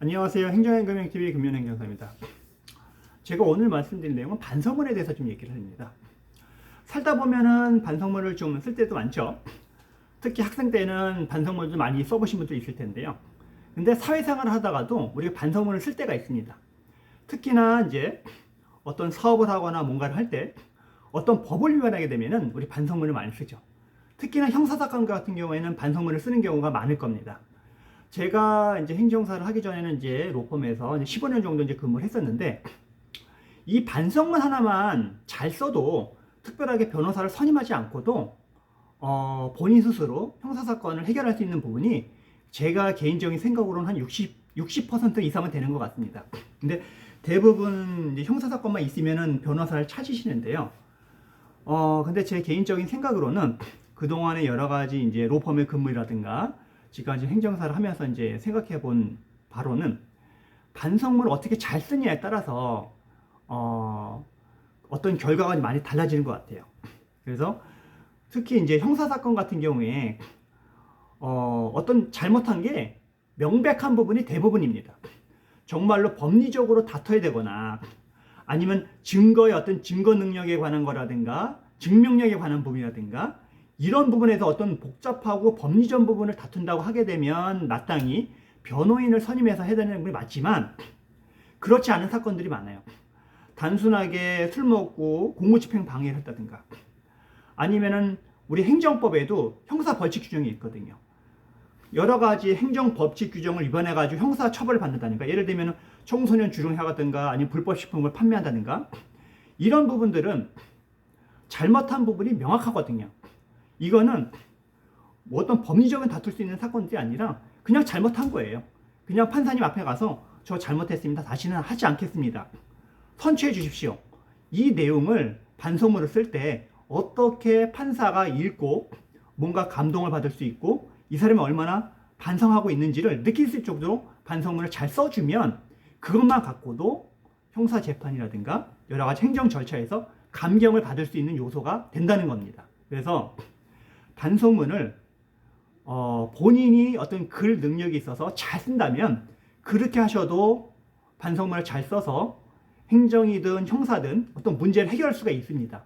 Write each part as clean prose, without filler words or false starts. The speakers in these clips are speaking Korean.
안녕하세요. 행정행금행TV 금연행정사입니다. 제가 오늘 말씀드릴 내용은 반성문에 대해서 좀 얘기를 합니다. 살다 보면은 반성문을 좀 쓸 때도 많죠. 특히 학생 때는 반성문을 좀 많이 써보신 분도 있을 텐데요. 근데 사회생활을 하다가도 우리가 반성문을 쓸 때가 있습니다. 특히나 이제 어떤 사업을 하거나 뭔가를 할 때 어떤 법을 위반하게 되면은 우리 반성문을 많이 쓰죠. 특히나 형사사건 같은 경우에는 반성문을 쓰는 경우가 많을 겁니다. 제가 이제 행정사를 하기 전에는 이제 로펌에서 이제 15년 정도 이제 근무를 했었는데, 이 반성문 하나만 잘 써도 특별하게 변호사를 선임하지 않고도 본인 스스로 형사사건을 해결할 수 있는 부분이 제가 개인적인 생각으로는 한 60% 이상은 되는 것 같습니다. 근데 대부분 이제 형사사건만 있으면은 변호사를 찾으시는데요. 근데 제 개인적인 생각으로는 그동안의 여러 가지 이제 로펌의 근무라든가 지금까지 행정사를 하면서 이제 생각해 본 바로는 반성문을 어떻게 잘 쓰냐에 따라서 어떤 결과가 많이 달라지는 것 같아요. 그래서 특히 이제 형사사건 같은 경우에 어떤 잘못한 게 명백한 부분이 대부분입니다. 정말로 법리적으로 다퉈야 되거나 아니면 증거의 어떤 증거 능력에 관한 거라든가 증명력에 관한 부분이라든가 이런 부분에서 어떤 복잡하고 법리적 부분을 다툰다고 하게 되면 마땅히 변호인을 선임해서 해야 되는 게 맞지만, 그렇지 않은 사건들이 많아요. 단순하게 술 먹고 공무집행 방해를 했다든가 아니면은 우리 행정법에도 형사 벌칙 규정이 있거든요. 여러 가지 행정 법칙 규정을 위반해 가지고 형사 처벌을 받는다든가, 예를 들면 청소년 주름하든가 아니면 불법 식품을 판매한다든가, 이런 부분들은 잘못한 부분이 명확하거든요. 이거는 뭐 어떤 법리적인 다툴 수 있는 사건들이 아니라 그냥 잘못한 거예요. 그냥 판사님 앞에 가서 저 잘못했습니다. 다시는 하지 않겠습니다. 선처해 주십시오. 이 내용을 반성문을 쓸 때 어떻게 판사가 읽고 뭔가 감동을 받을 수 있고 이 사람이 얼마나 반성하고 있는지를 느낄 수 있을 정도로 반성문을 잘 써주면 그것만 갖고도 형사재판이라든가 여러 가지 행정 절차에서 감경을 받을 수 있는 요소가 된다는 겁니다. 그래서 반성문을 본인이 어떤 글 능력이 있어서 잘 쓴다면 그렇게 하셔도 반성문을 잘 써서 행정이든 형사든 어떤 문제를 해결할 수가 있습니다.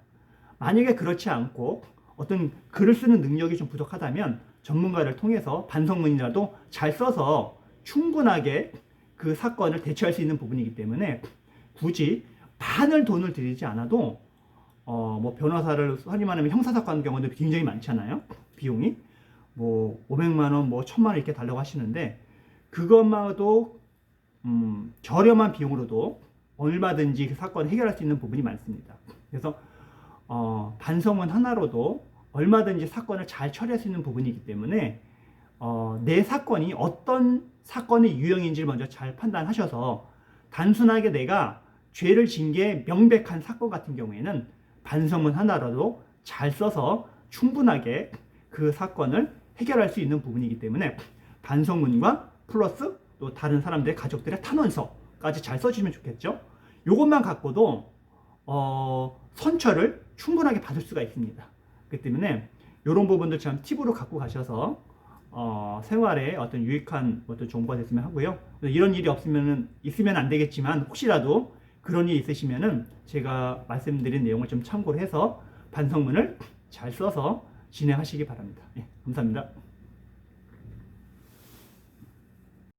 만약에 그렇지 않고 어떤 글을 쓰는 능력이 좀 부족하다면 전문가를 통해서 반성문이라도 잘 써서 충분하게 그 사건을 대처할 수 있는 부분이기 때문에 굳이 많은 돈을 들이지 않아도 뭐 변호사를 선임하는 형사사건 경우도 굉장히 많잖아요. 비용이 뭐 500만 원, 뭐 1000만 원 이렇게 달라고 하시는데 그것만도 저렴한 비용으로도 얼마든지 그 사건을 해결할 수 있는 부분이 많습니다. 그래서 반성문 하나로도 얼마든지 사건을 잘 처리할 수 있는 부분이기 때문에 내 사건이 어떤 사건의 유형인지를 먼저 잘 판단하셔서 단순하게 내가 죄를 진 게 명백한 사건 같은 경우에는 반성문 하나라도 잘 써서 충분하게 그 사건을 해결할 수 있는 부분이기 때문에 반성문과 플러스 또 다른 사람들의 가족들의 탄원서까지 잘 써주시면 좋겠죠. 이것만 갖고도 선처를 충분하게 받을 수가 있습니다. 그렇기 때문에 이런 부분들 참 팁으로 갖고 가셔서 생활에 어떤 유익한 어떤 정보가 됐으면 하고요. 이런 일이 있으면 안 되겠지만 혹시라도 그런 일이 있으시면은 제가 말씀드린 내용을 좀 참고를 해서 반성문을 잘 써서 진행하시기 바랍니다. 네, 감사합니다.